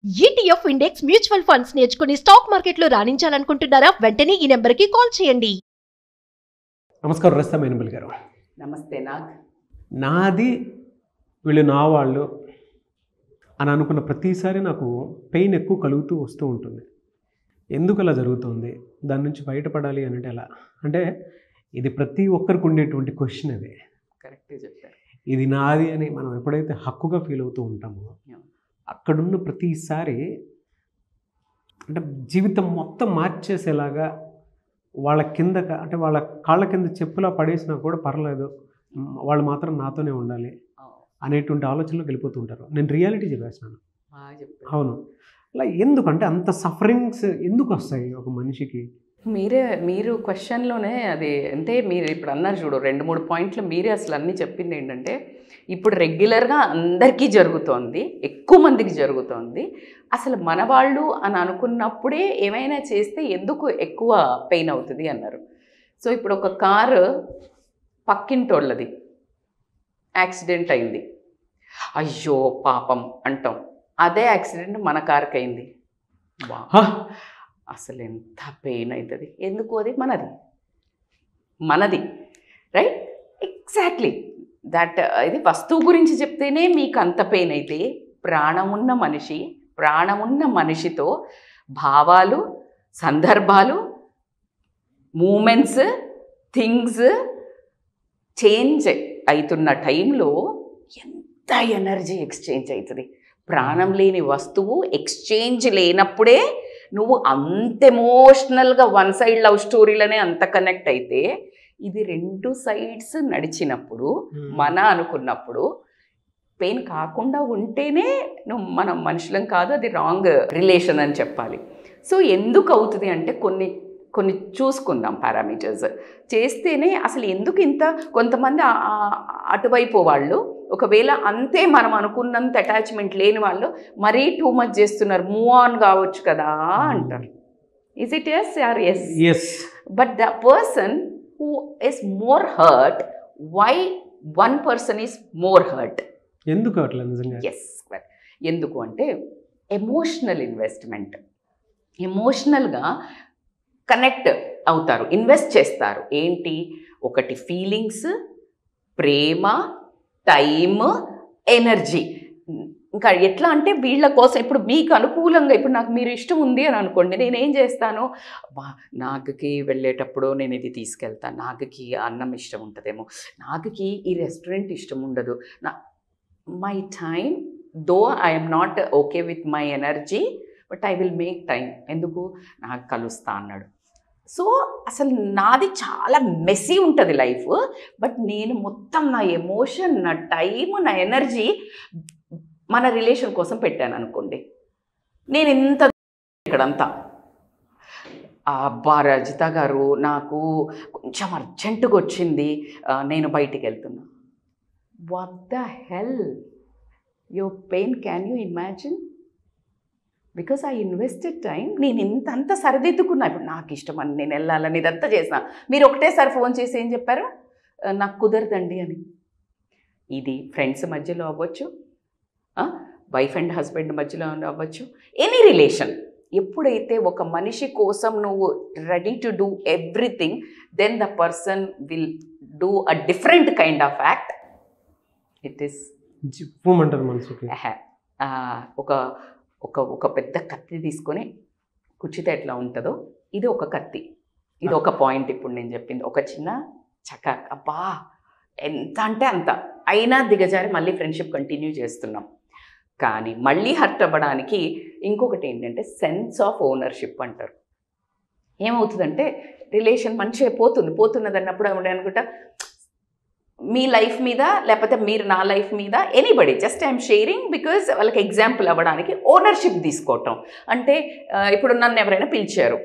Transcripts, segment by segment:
ETF index mutual funds నేర్చుకుని stock మార్కెట్లో రాణించాలనుకుంటున్నారా? వెంటనే ఈ నెంబర్కి కాల్ చేయండి. నమస్కారం రస్తా మేనబల్ గారు. నమస్తే. నాది వీళ్ళు నా వాళ్ళు అని అనుకున్న ప్రతిసారి నాకు పెయిన్ ఎక్కువ కలుగుతూ వస్తూ ఉంటుంది. ఎందుకు అలా జరుగుతుంది, దాని నుంచి బయటపడాలి అంటే ఎలా అంటే ఇది ప్రతి ఒక్కరికి ఉండేటువంటి క్వశ్చన్. అది కరెక్ట్గా చెప్పారు. ఇది నాది అని మనం ఎప్పుడైతే హక్కుగా ఫీల్ అవుతూ ఉంటామో అక్కడున్న ప్రతిసారి అంటే జీవితం మొత్తం మార్చేసేలాగా వాళ్ళ కింద అంటే వాళ్ళ కాళ్ళ కింద చెప్పులా పడేసినా కూడా పర్లేదు, వాళ్ళు మాత్రం నాతోనే ఉండాలి అనేటువంటి ఆలోచనలోకి వెళ్ళిపోతూ ఉంటారు. నేను రియాలిటీ చెప్పేస్తున్నాను. అవును, అలా ఎందుకంటే అంత సఫరింగ్స్ ఎందుకు వస్తాయి ఒక మనిషికి? మీరు క్వశ్చన్లోనే అది అంటే మీరు ఇప్పుడు అన్నారు చూడు, 2-3 పాయింట్లు మీరే అసలు అన్నీ చెప్పింది ఏంటంటే ఇప్పుడు రెగ్యులర్గా అందరికీ జరుగుతోంది, ఎక్కువ మందికి జరుగుతోంది. అసలు మన వాళ్ళు అని అనుకున్నప్పుడే ఏమైనా చేస్తే ఎందుకు ఎక్కువ పెయిన్ అవుతుంది అన్నారు. సో ఇప్పుడు ఒక కారు పక్కింటోళ్ళది యాక్సిడెంట్ అయింది, అయ్యో పాపం అంటాం. అదే యాక్సిడెంట్ మన కార్కి అయింది, అసలు ఎంత పెయిన్ అవుతుంది. ఎందుకు? అది మనది రైట్, ఎగ్జాక్ట్లీ దట్. ఇది వస్తువు గురించి చెప్తేనే మీకు అంత పెయిన్ అయితే ప్రాణమున్న మనిషితో భావాలు, సందర్భాలు, మూమెంట్స్, థింగ్స్ చేంజ్ అవుతున్న టైంలో ఎంత ఎనర్జీ ఎక్స్చేంజ్ అవుతుంది. ప్రాణం లేని వస్తువు ఎక్స్చేంజ్ లేనప్పుడే నువ్వు అంత ఎమోషనల్గా వన్ సైడ్ లవ్ స్టోరీలనే అంత కనెక్ట్ అయితే, ఇది 2 సైడ్స్ నడిచినప్పుడు మన అనుకున్నప్పుడు పెయిన్ కాకుండా ఉంటేనే మనం మనుషులం కాదు, అది రాంగ్ రిలేషన్ అని చెప్పాలి. సో ఎందుకు అవుతుంది అంటే కొన్ని చూసుకుందాం పారామీటర్స్ చేస్తేనే అసలు ఎందుకు ఇంత. కొంతమంది అటువైపు వాళ్ళు ఒకవేళ అంతే మనం అనుకున్నంత అటాచ్మెంట్ లేని వాళ్ళు మరీ టూ మచ్ చేస్తున్నారు, మూవ్ ఆన్ కావచ్చు కదా అంటారు. Is it yes or yes? But the person who is more hurt, why one person is more hurt? ఎందుకు అట్లా నిజంగా? ఎస్, ఎందుకు అంటే ఎమోషనల్ ఇన్వెస్ట్మెంట్. ఎమోషనల్గా కనెక్ట్ అవుతారు, ఇన్వెస్ట్ చేస్తారు. ఏంటి? ఒకటి ఫీలింగ్స్, ప్రేమ, టైమ్, ఎనర్జీ. ఇంకా ఎట్లా అంటే వీళ్ళ కోసం ఇప్పుడు మీకు అనుకూలంగా, ఇప్పుడు నాకు మీరు ఇష్టం ఉంది అని అనుకోండి, నేనేం చేస్తాను, నాగుకి వెళ్ళేటప్పుడు నేను ఇది తీసుకెళ్తాను, నాగుకి అన్నం ఇష్టం ఉంటుందేమో, నాగుకి ఈ రెస్టారెంట్ ఇష్టం ఉండదు, my time though I'm not okay with my energy but I will make time. ఎందుకు? నాకు కలుస్తా అన్నాడు. సో అసలు నాది చాలా మెస్సీ ఉంటుంది లైఫ్, బట్ నేను మొత్తం నా ఎమోషన్, నా టైము, నా ఎనర్జీ మన రిలేషన్ కోసం పెట్టాను అనుకోండి. నేను ఇంత ఇక్కడంతా అబ్బా రజిత గారు నాకు కొంచెం అర్జెంటుగా వచ్చింది, నేను బయటికి వెళ్తున్నా. What the hell your pain, can you imagine? Because I invested time. నేను ఇంతంతా సరిదిద్దుకున్నా. ఇప్పుడు నాకు ఇష్టం అని నేను వెళ్ళాలని ఇదంతా చేసిన, మీరు ఒకటేసారి ఫోన్ చేసి ఏం చెప్పారు, నాకు కుదరదండి అని. ఇది ఫ్రెండ్స్ మధ్యలో అవ్వచ్చు, వైఫ్ అండ్ హస్బెండ్ మధ్యలో అవ్వచ్చు, ఎనీ రిలేషన్. ఎప్పుడైతే ఒక మనిషి కోసం నువ్వు ready to do everything, then the person will do a different kind of act. It is ఒక పెద్ద కత్తి తీసుకొని కుచ్చితే ఎట్లా ఉంటుందో, ఇది ఒక కత్తి, ఇది ఒక పాయింట్. ఇప్పుడు నేను చెప్పింది ఒక చిన్న చకాక్, అబ్బా ఎంత అంటే అంత అయినా దిగజారి మళ్ళీ ఫ్రెండ్షిప్ కంటిన్యూ చేస్తున్నాం. కానీ మళ్ళీ హర్ట్ అవ్వడానికి ఇంకొకటి ఏంటంటే సెన్స్ ఆఫ్ ఓనర్షిప్ అంటారు. ఏమవుతుందంటే రిలేషన్ మంచిగా పోతున్నది అన్నప్పుడు అనుకుంటా మీ లైఫ్ మీద, లేకపోతే మీరు నా లైఫ్ మీద, anybody just I'm sharing because వాళ్ళకి ఎగ్జాంపుల్ అవ్వడానికి ఓనర్షిప్ తీసుకోవటం. అంటే ఇప్పుడు నన్ను ఎవరైనా పిలిచారు,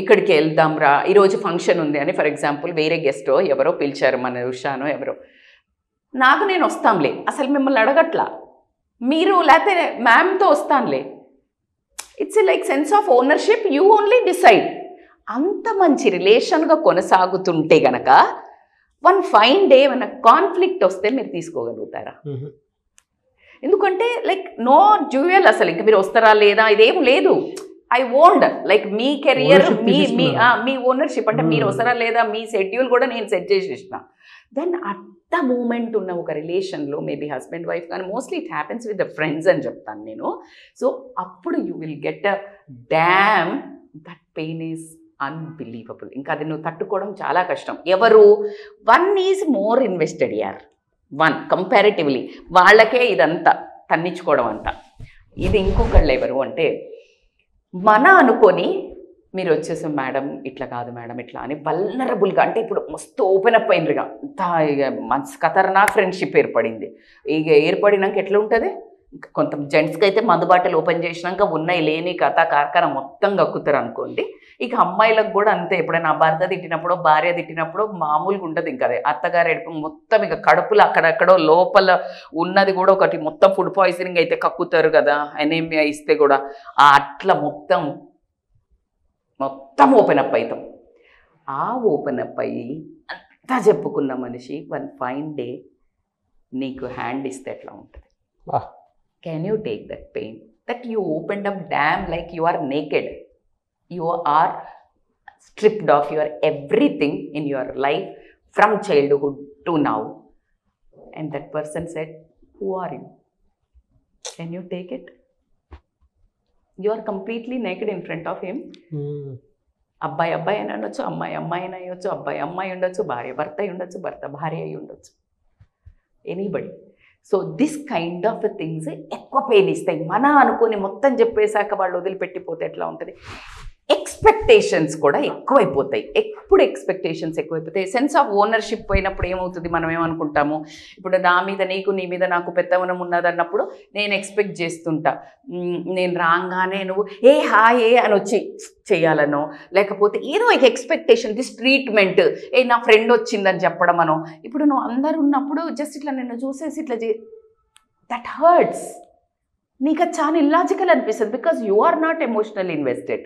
ఇక్కడికి వెళ్దాం రా, ఈరోజు ఫంక్షన్ ఉంది అని, ఫర్ ఎగ్జాంపుల్ వేరే గెస్టో ఎవరో పిలిచారు, మన ఉషానో ఎవరో, నాకు నేను వస్తాంలే, అసలు మిమ్మల్ని అడగట్లా, మీరు లేకపోతే మ్యామ్తో వస్తానులే. It's like sense of ownership, you only decide. అంత మంచి రిలేషన్గా కొనసాగుతుంటే గనక వన్ ఫైన్ డే మన కాన్ఫ్లిక్ట్ వస్తే మీరు తీసుకోగలుగుతారా? ఎందుకంటే లైక్ నో డ్యూయల్, అసలు ఇంకా మీరు వస్తారా లేదా ఇదేం లేదు. I owned like me career, me ownership, అంటే మీరు వస్తారా లేదా మీ షెడ్యూల్ కూడా నేను సెట్ చేసేసిన. దెన్ అట్ ద మూమెంట్ ఉన్న ఒక రిలేషన్లో మేబీ హస్బెండ్ వైఫ్ కానీ mostly it happens with the friends అని చెప్తాను నేను. సో అప్పుడు you will get a dam, that pain is unbelievable. ఇంకా అది నువ్వు తట్టుకోవడం చాలా కష్టం. ఎవరు, వన్ ఈజ్ మోర్ ఇన్వెస్టెడ్ యార్, వన్ కంపారిటివ్లీ వాళ్ళకే ఇదంతా తన్నించుకోవడం అంతా. ఇది ఇంకొకళ్ళు ఎవరు అంటే మన అనుకొని మీరు వచ్చేసాం మేడం ఇట్లా కాదు మేడం ఇట్లా అని వల్నరబుల్గా, అంటే ఇప్పుడు మస్తు ఓపెన్ అప్ అయినరుగా అంత ఇక మంచి ఖతర్నాక్ ఫ్రెండ్షిప్ ఏర్పడింది. ఇక ఏర్పడినాక ఎట్లా ఉంటుంది, కొంత జెంట్స్కి అయితే మందు బాటలు ఓపెన్ చేసినాక ఉన్నాయి లేని కథ కార్ఖాన మొత్తం కక్కుతారు అనుకోండి. ఇక అమ్మాయిలకు కూడా అంతే, ఎప్పుడైనా భర్త తిట్టినప్పుడు భార్య తిట్టినప్పుడు మామూలుగా ఉంటుంది. ఇంకా అదే అత్తగారు ఎడుపు మొత్తం ఇక కడుపులో అక్కడెక్కడో లోపల ఉన్నది కూడా ఒకటి మొత్తం ఫుడ్ పాయిజనింగ్ అయితే కక్కుతారు కదా, ఎనీమియా ఇస్తే కూడా అట్లా మొత్తం ఓపెన్ అప్ అవుతాం. ఆ ఓపెన్ అప్ అయ్యి అంతా చెప్పుకున్న మనిషి వన్ ఫైన్ డే నీకు హ్యాండ్ ఇస్తే ఎట్లా ఉంటుంది? Can you take that pain that you opened up damn like you are naked, you are stripped of your everything in your life from childhood to now, and that person said, who are you? Can you take it? You are completely naked in front of him. అబ్బాయి అబ్బాయి అని ఉండొచ్చు, అమ్మాయి అమ్మాయి అని అయ్యొచ్చు, అబ్బాయి అమ్మాయి ఉండొచ్చు, భార్య భర్త అయి ఉండొచ్చు, భర్త భార్య అయి ఉండొచ్చు, anybody. So this kind of things ఎక్కువ పెయిన్ ఇస్తాయి. మన అనుకొని మొత్తం చెప్పేశాక వాళ్ళు వదిలిపెట్టిపోతే ఎట్లా ఉంటుంది? ఎక్స్పెక్టేషన్స్ కూడా ఎక్కువైపోతాయి. ఎప్పుడు ఎక్స్పెక్టేషన్స్ ఎక్కువైపోతాయి, సెన్స్ ఆఫ్ ఓనర్షిప్ పోయినప్పుడు ఏమవుతుంది, మనం ఏమనుకుంటాము, ఇప్పుడు నా మీద నీకు నీ మీద నాకు పెద్దవనం ఉన్నదన్నప్పుడు నేను ఎక్స్పెక్ట్ చేస్తుంటా, నేను రాగానే నువ్వు ఏ హాయ్ ఏ అని వచ్చి చేయాలనో, లేకపోతే ఏదో ఒక ఎక్స్పెక్టేషన్, దిస్ ట్రీట్మెంట్, ఏ నా ఫ్రెండ్ వచ్చిందని చెప్పడమనో. ఇప్పుడు నువ్వు అందరు ఉన్నప్పుడు జస్ట్ ఇట్లా నిన్ను చూసేసి ఇట్లా దట్ హర్ట్స్. నీకు అది చాలా ఇల్లాజికల్ అనిపిస్తుంది, because you are not emotional invested.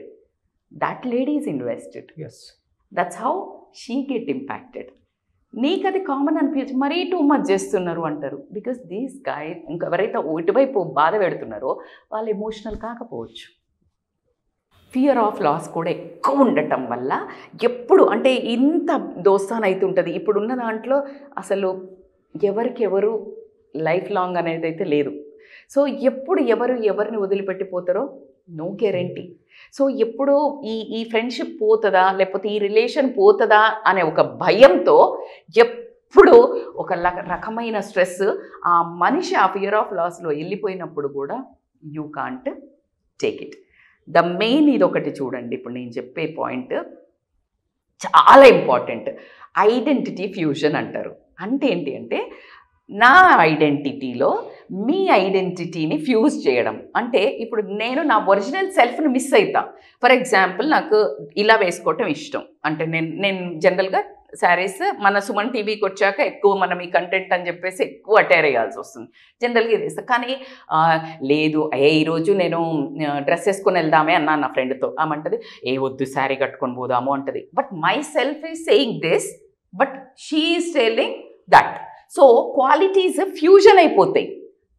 That lady is invested. Yes. That's how she get impacted. నీకు అది కామన్ అనిపించచ్చు, మరీ టూ మచ్ చేస్తున్నారు అంటారు. బికాస్ దీస్ గాయ్ ఇంకెవరైతే ఇటువైపు బాధ పెడుతున్నారో వాళ్ళు ఎమోషనల్ కాకపోవచ్చు. ఫియర్ ఆఫ్ లాస్ కూడా ఎక్కువ ఉండటం వల్ల ఎప్పుడు అంటే ఇంత దోస్తాన్ అవుతుంటుంది. ఇప్పుడున్న దాంట్లో అసలు ఎవరికెవరు లైఫ్ లాంగ్ అనేది అయితే లేదు. సో ఎప్పుడు ఎవరిని వదిలిపెట్టిపోతారో నో గ్యారంటీ. సో ఎప్పుడు ఈ ఫ్రెండ్షిప్ పోతుందా లేకపోతే ఈ రిలేషన్ పోతుందా అనే ఒక భయంతో ఎప్పుడు ఒక రకమైన స్ట్రెస్, ఆ మనిషి ఆ ఫియర్ ఆఫ్ లాస్లో వెళ్ళిపోయినప్పుడు కూడా you can't take it. The main ఇది ఒకటి చూడండి, ఇప్పుడు నేను చెప్పే పాయింట్ చాలా ఇంపార్టెంట్. ఐడెంటిటీ ఫ్యూజన్ అంటారు. అంటే ఏంటి అంటే నా ఐడెంటిటీలో మీ ఐడెంటిటీని ఫ్యూజ్ చేయడం. అంటే ఇప్పుడు నేను నా ఒరిజినల్ సెల్ఫ్ని మిస్ అవుతా. ఫర్ ఎగ్జాంపుల్ నాకు ఇలా వేసుకోవటం ఇష్టం, అంటే నేను జనరల్గా శారీస్ మన సుమన్ టీవీకి వచ్చాక ఎక్కువ మనం ఈ కంటెంట్ అని చెప్పేసి ఎక్కువ అటైర్ అయ్యాల్సి వస్తుంది. జనరల్గా ఇది వేస్తాను. కానీ లేదు ఈరోజు నేను డ్రెస్ వేసుకొని వెళ్దామే అన్నా నా ఫ్రెండ్తో. ఆమంటది ఏ వద్దు శారీ కట్టుకొని పోదాము అంటది. But my self is saying this, but she is telling that. So qualities fusion అయిపోతాయి,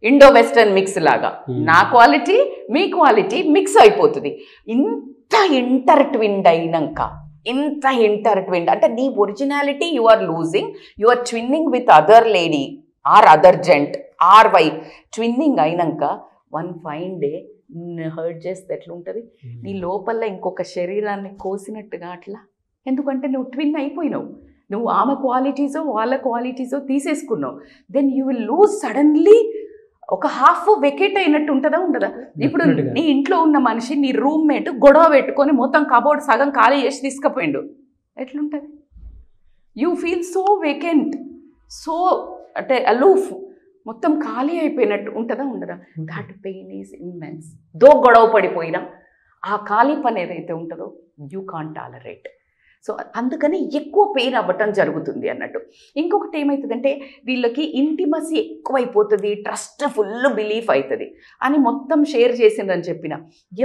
ఇండో వెస్టర్న్ మిక్స్ లాగా. నా క్వాలిటీ మీ క్వాలిటీ మిక్స్ అయిపోతుంది. ఇంత ఇంటర్ట్విన్డ్ అయినాక, ఇంత ఇంటర్ట్విన్డ్ అంటే నీ originality you are losing, you are twinning with other lady or other gent or wife. Twinning అయినాక వన్ ఫైన్ డే హర్ట్ చేస్తే ఎట్లుంటుంది? నీ లోపల ఇంకొక శరీరాన్ని కోసినట్టుగా అట్లా. ఎందుకంటే నువ్వు ట్విన్ అయిపోయినావు, నువ్వు ఆమె క్వాలిటీసో వాళ్ళ క్వాలిటీసో తీసేసుకున్నావు. Then you will lose suddenly. ఒక హాఫ్ వెకేట్ అయినట్టు ఉంటుందా ఉండదా? ఇప్పుడు నీ ఇంట్లో ఉన్న మనిషి నీ రూమ్మేట్ గొడవ పెట్టుకొని మొత్తం కబోర్డ్ సగం ఖాళీ చేసి తీసుకుపోయిండు, ఎట్లుంటుంది? You feel so vacant, so అంటే అలూఫ్, మొత్తం ఖాళీ అయిపోయినట్టు ఉంటుందా ఉండదా? That pain is immense. Though గొడవ పడిపోయినా ఆ ఖాళీ పని ఏదైతే ఉంటుందో యూ కాంట్ టాలరేట్. సో అందుకని ఎక్కువ పెయిన్ అవ్వటం జరుగుతుంది అన్నట్టు. ఇంకొకటి ఏమవుతుందంటే వీళ్ళకి ఇంటిమసీ ఎక్కువైపోతుంది, ట్రస్ట్ ఫుల్ బిలీఫ్ అవుతుంది అని మొత్తం షేర్ చేసిందని చెప్పిన.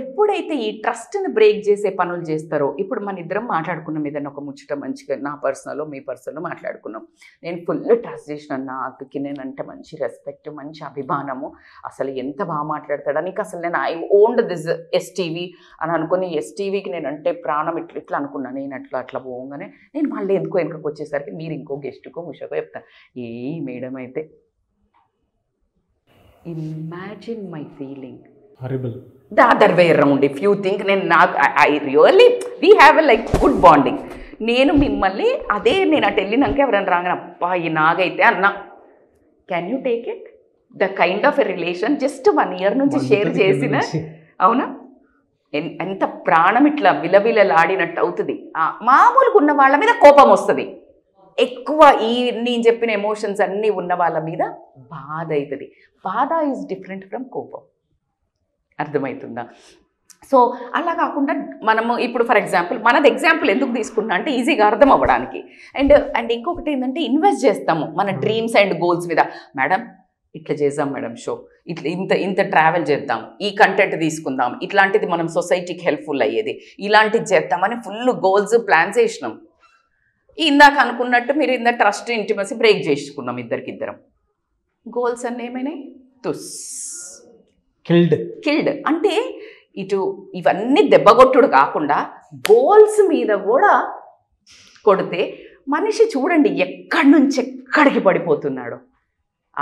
ఎప్పుడైతే ఈ ట్రస్ట్ని బ్రేక్ చేసే పనులు చేస్తారో, ఇప్పుడు మన ఇద్దరం మాట్లాడుకున్నాం ఏదైనా ఒక ముచ్చట మంచిగా, నా పర్సనల్ మీ పర్సనల్ మాట్లాడుకున్నాం, నేను ఫుల్ ట్రస్ట్ చేసిన నా అక్కకి, నేనంటే మంచి రెస్పెక్ట్, మంచి అభిమానము, అసలు ఎంత బాగా మాట్లాడతాడా నీకు, అసలు నేను ఐ ఓన్డ్ దిస్ ఎస్టీవీ అని అనుకుని ఎస్టీవీకి నేనంటే ప్రాణం ఇట్లా అనుకున్నాను. నేను అట్లా పోగానే నేను మళ్ళీ ఎందుకో వెనుకకు వచ్చేసరికి మీరు ఇంకో గెస్ట్కో ముషకో చెప్తాను, ఏ మేడం అయితే imagine my feeling the other way around. If you think నేను నాకు I really we have a like good bonding. నేను మిమ్మల్ని అదే నేను అటు వెళ్ళినాక ఎవరైనా రాగానే అబ్బా ఈ నాగైతే అన్నా, can you take it the kind of a relation just 1 year నుంచి షేర్ చేసిన, అవునా, ఎంత ప్రాణం ఇట్లా విలవిలలాడినట్టు అవుతుంది. మామూలుగా ఉన్న వాళ్ళ మీద కోపం వస్తుంది, ఎక్కువ ఈ నేను చెప్పిన ఎమోషన్స్ అన్నీ ఉన్న వాళ్ళ మీద బాధ అవుతుంది. బాధ ఈజ్ డిఫరెంట్ ఫ్రమ్ కోపం, అర్థమవుతుందా? సో అలా కాకుండా మనము ఇప్పుడు ఫర్ ఎగ్జాంపుల్ మనది ఎగ్జాంపుల్ ఎందుకు తీసుకున్నా అంటే ఈజీగా అర్థం అవ్వడానికి. అండ్ ఇంకొకటి ఏంటంటే ఇన్వెస్ట్ చేస్తాము మన డ్రీమ్స్ అండ్ గోల్స్ మీద. మేడం ఇట్లా చేద్దాం మేడం షో, ఇట్లా ఇంత ట్రావెల్ చేద్దాం, ఈ కంటెంట్ తీసుకుందాం, ఇట్లాంటిది మనం సొసైటీకి హెల్ప్ఫుల్ అయ్యేది, ఇలాంటిది చేద్దామని ఫుల్ గోల్స్ ప్లాన్స్ చేసినాం. ఇందాక అనుకున్నట్టు మీరు ఇంత ట్రస్ట్ ఇంటిమసీ బ్రేక్ చేసుకున్నాం ఇద్దరం. గోల్స్ అన్నీ ఏమైనాయి? తుస్ కిల్డ్. అంటే ఇటు ఇవన్నీ దెబ్బగొట్టుడు కాకుండా గోల్స్ మీద కూడా కొడితే మనిషి చూడండి ఎక్కడి నుంచి ఎక్కడికి పడిపోతున్నాడు.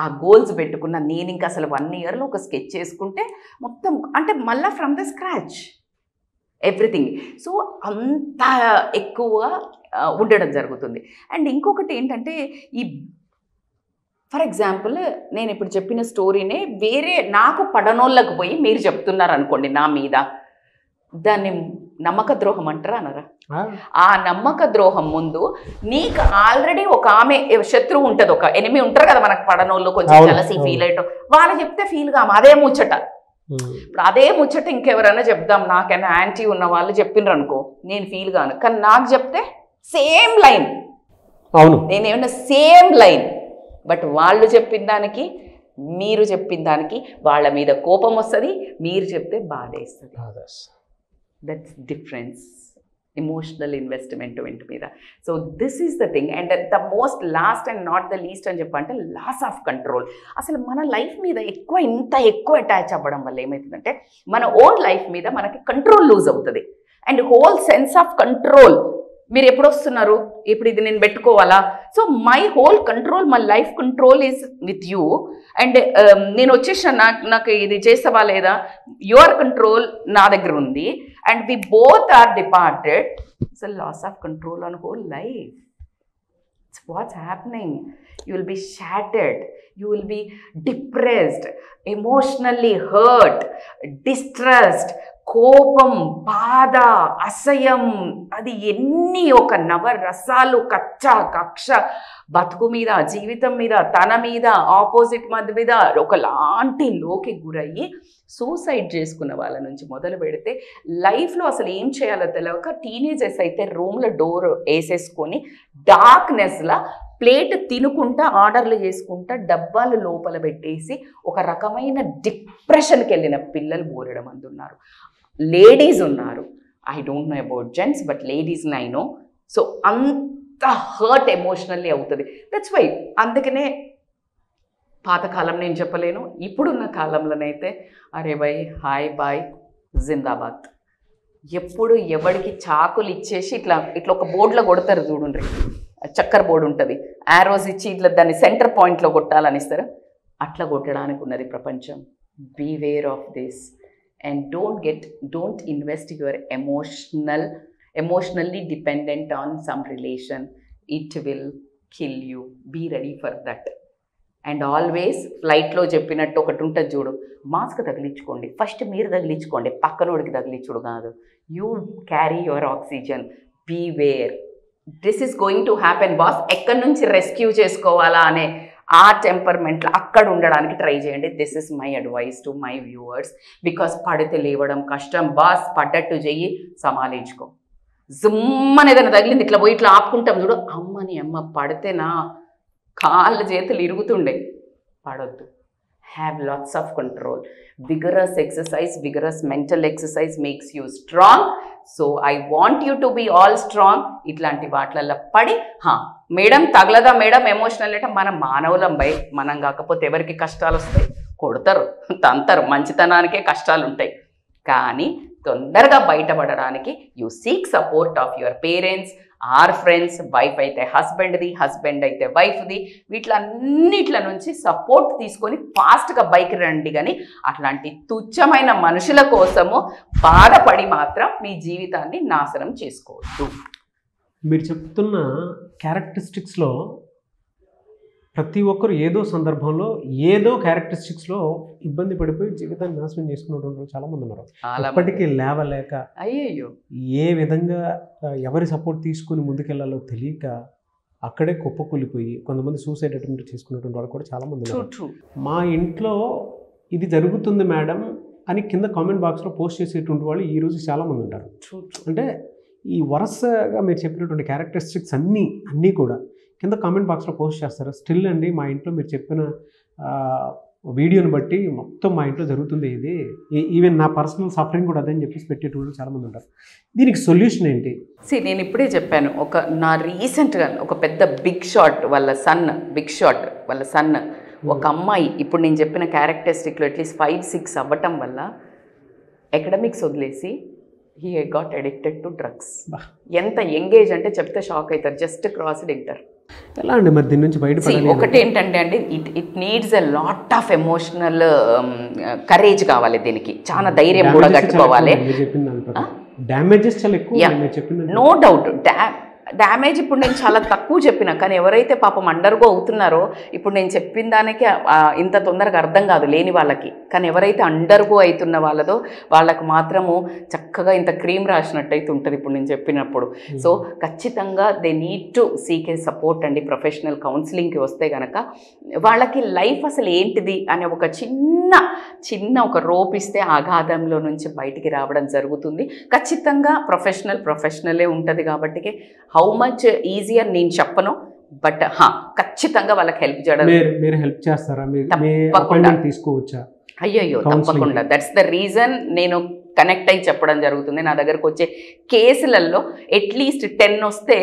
ఆ గోల్స్ పెట్టుకున్న నేను ఇంకా అసలు 1 yearలో ఒక స్కెచ్ చేసుకుంటే మొత్తం అంటే మళ్ళీ from the scratch everything. So అంత ఎక్కువ ఉండడం జరుగుతుంది. అండ్ ఇంకొకటి ఏంటంటే ఈ ఫర్ ఎగ్జాంపుల్ నేను ఇప్పుడు చెప్పిన స్టోరీనే వేరే నాకు పడనోళ్ళకు పోయి మీరు చెప్తున్నారు అనుకోండి నా మీద, దాన్ని నమ్మక ద్రోహం అంటారా అనరా? ఆ నమ్మక ద్రోహం ముందు నీకు ఆల్రెడీ ఒక ఆమె శత్రువు ఉంటుంది, ఒక ఎనిమి ఉంటారు కదా మనకు పడనోళ్ళు, కొంచెం జలసి ఫీల్ అయ్యటం, వాళ్ళు చెప్తే ఫీల్ కాము, అదే ముచ్చట. ఇప్పుడు అదే ముచ్చట ఇంకెవరైనా చెప్దాం, నాకైనా యాంటీ ఉన్న వాళ్ళు చెప్పినారు అనుకో నేను ఫీల్ కాను, కానీ నాకు చెప్తే సేమ్ లైన్, అవును నేనేమన్నా సేమ్ లైన్, బట్ వాళ్ళు చెప్పిన దానికి మీరు చెప్పిన దానికి వాళ్ళ మీద కోపం వస్తుంది, మీరు చెప్తే బాధ వేస్తుంది. దట్స్ డిఫరెన్స్, ఎమోషనల్ ఇన్వెస్ట్మెంట్ మీద. So this is the thing. And the most last and not the least అని చెప్పంటే లాస్ ఆఫ్ కంట్రోల్. అసలు మన లైఫ్ మీద ఇంత ఎక్కువ అటాచ్ అవ్వడం వల్ల ఏమవుతుందంటే మన ఓన్ లైఫ్ మీద మనకి కంట్రోల్ లూజ్ అవుతుంది. And whole sense of control, మీరు ఎప్పుడు వస్తున్నారు, ఇప్పుడు ఇది నేను పెట్టుకోవాలా, so my whole control, my life control is with you. And నేను వచ్చేసిన నాకు ఇది చేస్తావా లేదా, యువర్ కంట్రోల్ నా దగ్గర ఉంది, and we both are departed. It's a loss of control on whole life. It's what's happening. You will be shattered, you will be depressed, emotionally hurt, distressed, కోపం, బాధ, అసహ్యం, అది ఎన్ని ఒక నవరసాలు కక్ష బతుకు మీద, జీవితం మీద, తన మీద, ఆపోజిట్ మధ్య మీద ఒకలాంటి లోకి గురయ్యి సూసైడ్ చేసుకున్న వాళ్ళ నుంచి మొదలు పెడితే లైఫ్లో అసలు ఏం చేయాలో తెలియక టీనేజర్స్ అయితే రూమ్లో డోర్ వేసేసుకొని డార్క్నెస్లా ప్లేట్ తినుకుంటా, ఆర్డర్లు చేసుకుంటా, డబ్బాలు లోపల పెట్టేసి ఒక రకమైన డిప్రెషన్కి వెళ్ళిన పిల్లలు బోలెడు మంది ఉన్నారు. లేడీస్ ఉన్నారు. I don't know about gents, but లేడీస్ని ఐ నో. సో అంత హర్ట్ ఎమోషనల్లీ అవుతుంది. దట్స్ వై అందుకనే పాతకాలం నేను చెప్పలేను, ఇప్పుడున్న కాలంలోనైతే అరే బై హాయ్ బాయ్ జిందాబాద్. ఎప్పుడు ఎవరికి చాకులు ఇచ్చేసి ఇట్లా ఒక బోర్డులో కొడతారు చూడండి, చక్కర బోర్డు ఉంటుంది, ఆరోస్ ఇచ్చి ఇట్లా దాన్ని సెంటర్ పాయింట్లో కొట్టాలని ఇస్తారు, అట్లా కొట్టడానికి ఉన్నది ప్రపంచం. Beware of this and don't invest your emotionally dependent on some relation. It will kill you. Be ready for that. And always ఫ్లైట్లో చెప్పినట్టు ఒకటి ఉంటుంది చూడు, మాస్క్ తగిలించుకోండి, ఫస్ట్ మీరు తగిలించుకోండి, పక్కనోడికి తగిలించుడు కాదు. You carry your oxygen. Beware, this is going to happen boss. ఎక్కడి నుంచి rescue చేసుకోవాలా అనే ఆ టెంపర్మెంట్లో అక్కడ ఉండడానికి ట్రై చేయండి. This is my advice to my viewers. Because పడితే లేవడం కష్టం బాస్, పడ్డట్టు చెయ్యి, సమాలించుకో. జుమ్మని ఏదైనా తగిలింది ఇట్లా పోయి ఇట్లా ఆపుకుంటాం చూడు, అమ్మని అమ్మ పడితే నా కాళ్ళ చేతులు ఇరుగుతుండే. పడొద్దు. Have lots of control. Vigorous exercise, vigorous mental exercise makes you strong. So I want you to be all strong. ఇట్లాంటి వాటిలలో పడి మేడం తగలదా మేడం ఎమోషనల్ అంటే మనం మానవులం బై, మనం కాకపోతే ఎవరికి కష్టాలు వస్తాయి? కొడతారు, తంతారు, మంచితనానికే కష్టాలు ఉంటాయి. కానీ తొందరగా బయటపడడానికి you seek support of your parents or friends, wife అయితే హస్బెండ్ది, హస్బెండ్ అయితే వైఫ్ది, వీటిలన్నిట్ల నుంచి సపోర్ట్ తీసుకొని ఫాస్ట్గా బైక్ రండి. కానీ అట్లాంటి తుచ్చమైన మనుషుల కోసము బాధపడి మాత్రం మీ జీవితాన్ని నాశనం చేసుకోవద్దు. మీరు చెప్తున్న క్యారెక్టరిస్టిక్స్లో ప్రతి ఒక్కరు ఏదో సందర్భంలో ఏదో క్యారెక్టరిస్టిక్స్లో ఇబ్బంది పడిపోయి జీవితాన్ని నాశనం చేసుకున్నటువంటి చాలామంది ఉన్నారు. ఇప్పటికీ లేవలేక, అయ్యయ్యో, ఏ విధంగా ఎవరి సపోర్ట్ తీసుకుని ముందుకెళ్లాలో తెలియక అక్కడే కుప్పకూలిపోయి కొంతమంది సూసైడ్ అటెంప్ట్ చేసుకున్నటువంటి వాళ్ళు కూడా చాలామంది ఉన్నారు. మా ఇంట్లో ఇది జరుగుతుంది మేడం అని కింద కామెంట్ బాక్స్లో పోస్ట్ చేసేటువంటి వాళ్ళు ఈరోజు చాలామంది ఉంటారు. అంటే ఈ వరుసగా మీరు చెప్పినటువంటి క్యారెక్టరిస్టిక్స్ అన్నీ కూడా కింద కామెంట్ బాక్స్లో పోస్ట్ చేస్తారు. స్టిల్ అండి మా ఇంట్లో మీరు చెప్పిన వీడియోని బట్టి మొత్తం మా ఇంట్లో జరుగుతుంది ఇది, ఈవెన్ నా పర్సనల్ సఫరింగ్ కూడా అదని చెప్పేసి పెట్టేటువంటి చాలామంది ఉంటారు. దీనికి సొల్యూషన్ ఏంటి? నేను ఇప్పుడే చెప్పాను, నా రీసెంట్గా ఒక పెద్ద బిగ్ షాట్ వాళ్ళ సన్ ఒక అమ్మాయి ఇప్పుడు నేను చెప్పిన క్యారెక్టరిస్టిక్లో అట్లీస్ట్ 5-6 అవ్వటం వల్ల అకాడమిక్స్ వదిలేసి he got addicted to drugs. ఎంత ఎంగేజ్ అంటే చెప్తే షాక్ అవుతారు. Just crossed inter. ఎలా అండి మరి దీని నుంచి బయటపడాలి? ఒకటి ఏంటంటే అండి, it needs a lot of emotional courage కావాలి. దీనికి చాలా ధైర్యం కూడా కట్టుకోవాలి. డ్యామేజెస్ చాలా ఎక్కువ, నో డౌట్. డ్యామేజ్ ఇప్పుడు నేను చాలా తక్కువ చెప్పిన, కానీ ఎవరైతే పాపం అండర్గో అవుతున్నారో, ఇప్పుడు నేను చెప్పిన దానికి ఇంత తొందరగా అర్థం కాదు లేని వాళ్ళకి, కానీ ఎవరైతే అండర్గో అవుతున్న వాళ్ళకు మాత్రము చక్కగా ఇంత క్రీమ్ రాసినట్టయితే ఉంటుంది ఇప్పుడు నేను చెప్పినప్పుడు. సో ఖచ్చితంగా they need to seek A support అండి. ప్రొఫెషనల్ కౌన్సిలింగ్కి వస్తే కనుక వాళ్ళకి లైఫ్ అసలు ఏంటిది అనే ఒక చిన్న ఒక రోప్ ఇస్తే ఆఘాతంలో నుంచి బయటికి రావడం జరుగుతుంది. ఖచ్చితంగా ప్రొఫెషనలే ఉంటుంది. కాబట్టి హౌ మచ్ ఈజియర్ నేను చెప్పను, బట్ ఖచ్చితంగా వాళ్ళకి హెల్ప్ చేయడం. మీరు హెల్ప్ చేస్తారా? తప్పకుండా తీసుకోవచ్చా? అయ్యయ్యో తప్పకుండా. దట్స్ ద రీజన్ నేను కనెక్ట్ అయ్యి చెప్పడం జరుగుతుంది. నా దగ్గరకు వచ్చే కేసులలో అట్లీస్ట్ 10 వస్తే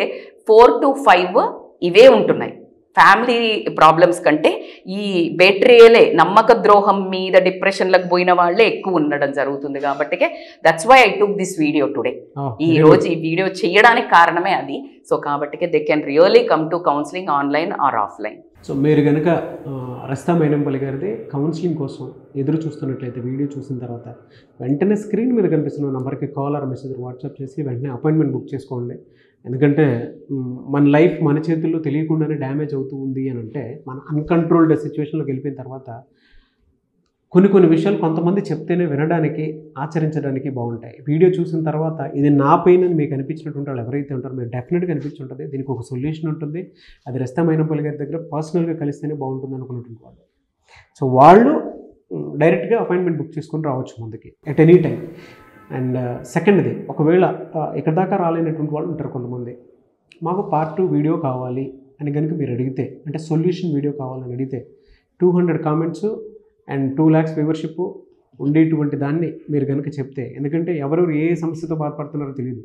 4 to 5 ఇవే ఉంటున్నాయి. ఫ్యామిలీ ప్రాబ్లమ్స్ కంటే ఈ బెట్రియలే, నమ్మక ద్రోహం మీద డిప్రెషన్లకు పోయిన వాళ్ళే ఎక్కువ ఉండడం జరుగుతుంది. కాబట్టి that's why I took this video today. ఈ రోజు ఈ వీడియో చేయడానికి కారణమే అది. సో కాబట్టి they can really come to counselling online or offline. సో మీరు కనుక రస్తా మైనంపల్లి గారిది కౌన్సిలింగ్ కోసం ఎదురు చూస్తున్నట్లయితే వీడియో చూసిన తర్వాత వెంటనే స్క్రీన్ మీద కనిపిస్తున్న నెంబర్కి కాల్ ఆర్ మెసేజ్ వాట్సాప్ చేసి వెంటనే అపాయింట్మెంట్ బుక్ చేసుకోండి. ఎందుకంటే మన లైఫ్ మన చేతుల్లో తెలియకుండానే డ్యామేజ్ అవుతూ ఉంది అని అంటే, మన అన్కంట్రోల్డ్ సిచ్యువేషన్లోకి వెళ్ళిపోయిన తర్వాత కొన్ని విషయాలు కొంతమంది చెప్తేనే వినడానికి, ఆచరించడానికి బాగుంటాయి. వీడియో చూసిన తర్వాత ఇది నా పెయిన్ అని మీకు అనిపించినటువంటి వాళ్ళు ఎవరైతే ఉంటారో మీరు డెఫినెట్గా అనిపించుంటుంది. దీనికి ఒక సొల్యూషన్ ఉంటుంది. అది రస్తా మైనంపల్లి గారి దగ్గర పర్సనల్గా కలిస్తేనే బాగుంటుంది అనుకున్నటువంటి వాళ్ళు. సో వాళ్ళు డైరెక్ట్గా అపాయింట్మెంట్ బుక్ చేసుకొని రావచ్చు ముందుకి ఎట్ ఎనీ టైం. అండ్ సెకండ్ది, ఒకవేళ ఇక్కడ దాకా రాలేనటువంటి వాళ్ళు ఉంటారు కొంతమంది, మాకు పార్ట్ 2 వీడియో కావాలి అని కనుక మీరు అడిగితే, అంటే సొల్యూషన్ వీడియో కావాలని అడిగితే 200 కామెంట్స్ అండ్ 2 lakhs వ్యూవర్షిప్ ఉండేటువంటి దాన్ని మీరు కనుక చెప్తే, ఎందుకంటే ఎవరెవరు ఏ సమస్యతో బాధపడుతున్నారో తెలియదు.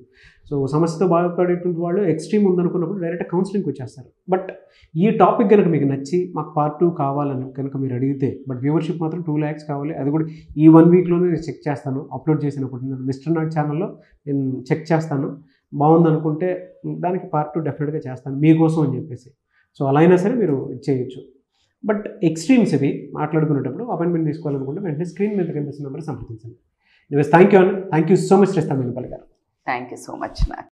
సో సమస్యతో బాధపడేటువంటి వాళ్ళు ఎక్స్ట్రీమ్ ఉందనుకున్నప్పుడు డైరెక్ట్ కౌన్సిలింగ్కి వచ్చేస్తారు. బట్ ఈ టాపిక్ కనుక మీకు నచ్చి మాకు పార్ట్ 2 కావాలని కనుక మీరు అడిగితే, బట్ వ్యూవర్షిప్ మాత్రం 2 lakhs కావాలి, అది కూడా ఈ 1 weekలోనే నేను చెక్ చేస్తాను. అప్లోడ్ చేసినప్పుడు నేను మిస్టర్ నాగ్ ఛానల్లో నేను చెక్ చేస్తాను, బాగుందనుకుంటే దానికి పార్ట్ 2 డెఫినెట్గా చేస్తాను మీకోసం అని చెప్పేసి. సో అలా అయినా సరే మీరు చేయొచ్చు. బట్ ఎక్స్ట్రీమ్స్ ఇవి మాట్లాడుకునేటప్పుడు అపాయింట్మెంట్ తీసుకోవాలనుకుంటే వెంటనే స్క్రీన్ మీద కనిపిస్తున్న నెంబర్ సంప్రదించండి. థ్యాంక్ యూ సో మచ్ రస్తా మైనంపల్లి గారు. థ్యాంక్ యూ సో మచ్ నాకు.